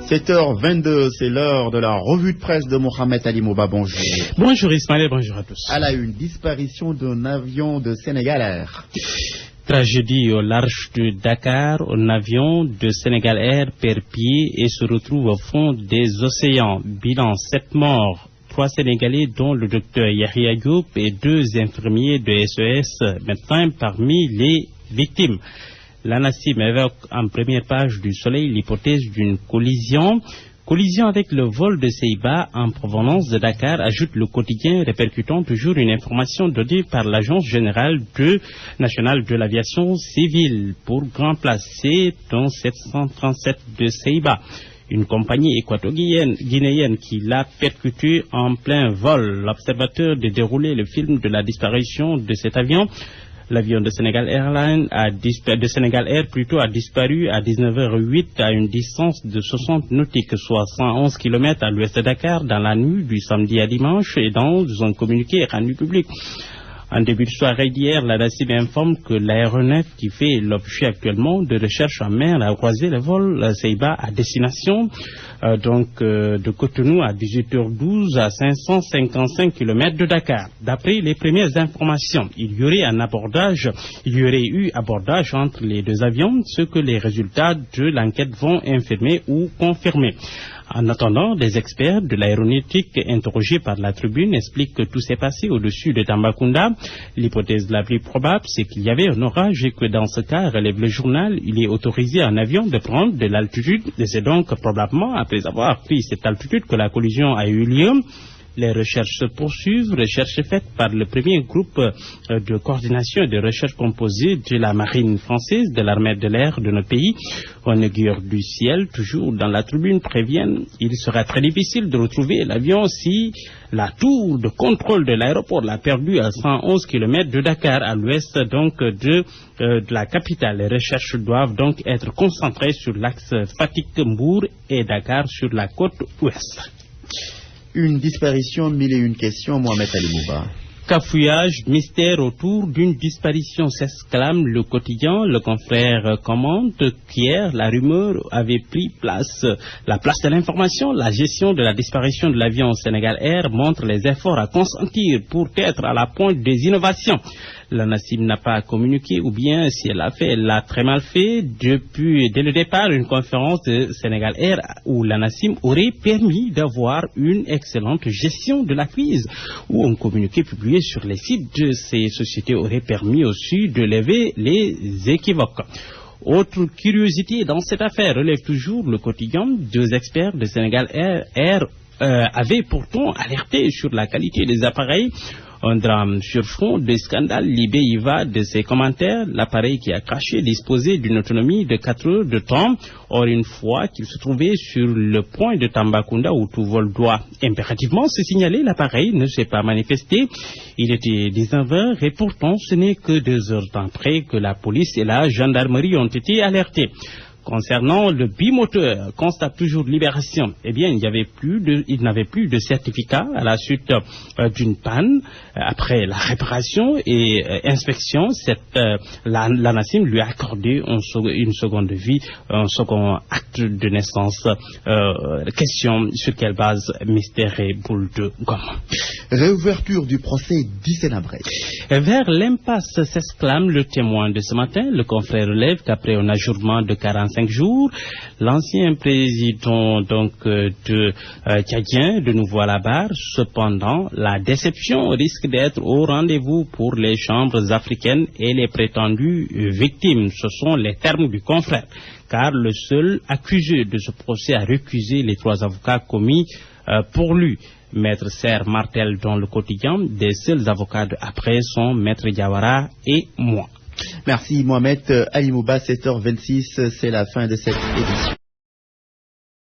7h22, c'est l'heure de la revue de presse de Mohamed Ali Mouba. Bonjour. Bonjour Ismaël, bonjour à tous. À la une, disparition d'un avion de Sénégal Air. Tragédie au large de Dakar, un avion de Sénégal Air perd pied et se retrouve au fond des océans. Bilan 7 morts, 3 Sénégalais dont le docteur Yahya Diop et 2 infirmiers de SOS médecins parmi les victimes. L'ANACIM évoque en première page du Soleil l'hypothèse d'une collision. Collision avec le vol de Ceiba en provenance de Dakar, ajoute le quotidien répercutant toujours une information donnée par l'Agence générale nationale de l'aviation civile pour Grand Place C, dont 737 de Ceiba. Une compagnie équato-guinéenne qui l'a percuté en plein vol. L'observateur de dérouler le film de la disparition de cet avion. L'avion de Sénégal Airlines a disparu à 19h08 à une distance de 60 nautiques, soit 111 km à l'ouest de Dakar, dans la nuit du samedi à dimanche, et dans un communiqué rendu public. En début de soirée d'hier, la NACIM informe que l'aéronef qui fait l'objet actuellement de recherche en mer a croisé le vol Ceiba à destination de Cotonou à 18h12 à 555 km de Dakar. D'après les premières informations, il y aurait eu abordage entre les deux avions, ce que les résultats de l'enquête vont infirmer ou confirmer. En attendant, des experts de l'aéronautique interrogés par la Tribune expliquent que tout s'est passé au-dessus de Tambacounda. L'hypothèse la plus probable, c'est qu'il y avait un orage et que dans ce cas, relève le journal, il est autorisé en avion de prendre de l'altitude. Et c'est donc probablement après avoir pris cette altitude que la collision a eu lieu. Les recherches se poursuivent, recherches faites par le premier groupe de coordination et de recherche composé de la marine française, de l'armée de l'air de notre pays. Un aiguilleur du ciel, toujours dans la Tribune, préviennent il sera très difficile de retrouver l'avion si la tour de contrôle de l'aéroport l'a perdu à 111 km de Dakar, à l'ouest donc de la capitale. Les recherches doivent donc être concentrées sur l'axe Fatick-Mbour et Dakar sur la côte ouest. Une disparition, 1001 questions, Mohamed Ali Mouba. Cafouillage, mystère autour d'une disparition, s'exclame le quotidien. Le confrère commente qu'hier, la rumeur avait pris la place de l'information. La gestion de la disparition de l'avion Sénégal Air montre les efforts à consentir pour être à la pointe des innovations. La NACIM n'a pas communiqué, ou bien si elle l'a fait, elle l'a très mal fait. Dès le départ, une conférence de Sénégal Air où la NACIM aurait permis d'avoir une excellente gestion de la crise, où un communiqué publié sur les sites de ces sociétés aurait permis aussi de lever les équivoques. Autre curiosité dans cette affaire, relève toujours le quotidien, 2 experts de Sénégal Air avaient pourtant alerté sur la qualité des appareils. Un drame sur fond de scandale, Libé y va de ses commentaires. L'appareil qui a craché disposait d'une autonomie de 4 heures de temps. Or, une fois qu'il se trouvait sur le point de Tambacounda où tout vol doit impérativement se signaler, l'appareil ne s'est pas manifesté. Il était 19h et pourtant ce n'est que 2 heures après que la police et la gendarmerie ont été alertés. Concernant le bimoteur, constate toujours Libération, eh bien, il n'avait plus de certificat à la suite d'une panne. Après la réparation et inspection, l'ANACIM lui a accordé une seconde vie, un second acte de naissance. Question sur quelle base, mystère et boule de gomme. Réouverture du procès d'Hissène-Habré. Vers l'impasse s'exclame le Témoin de ce matin. Le confrère relève qu'après un ajournement de 45 jours, l'ancien président tchadien de nouveau à la barre. Cependant, la déception risque d'être au rendez-vous pour les chambres africaines et les prétendues victimes. Ce sont les termes du confrère, car le seul accusé de ce procès a récusé les 3 avocats commis pour lui. Maître Serre Martel dans le quotidien, des seuls avocats après sont Maître Diawara et moi. Merci Mohamed Ali Mouba, 7h26, c'est la fin de cette édition.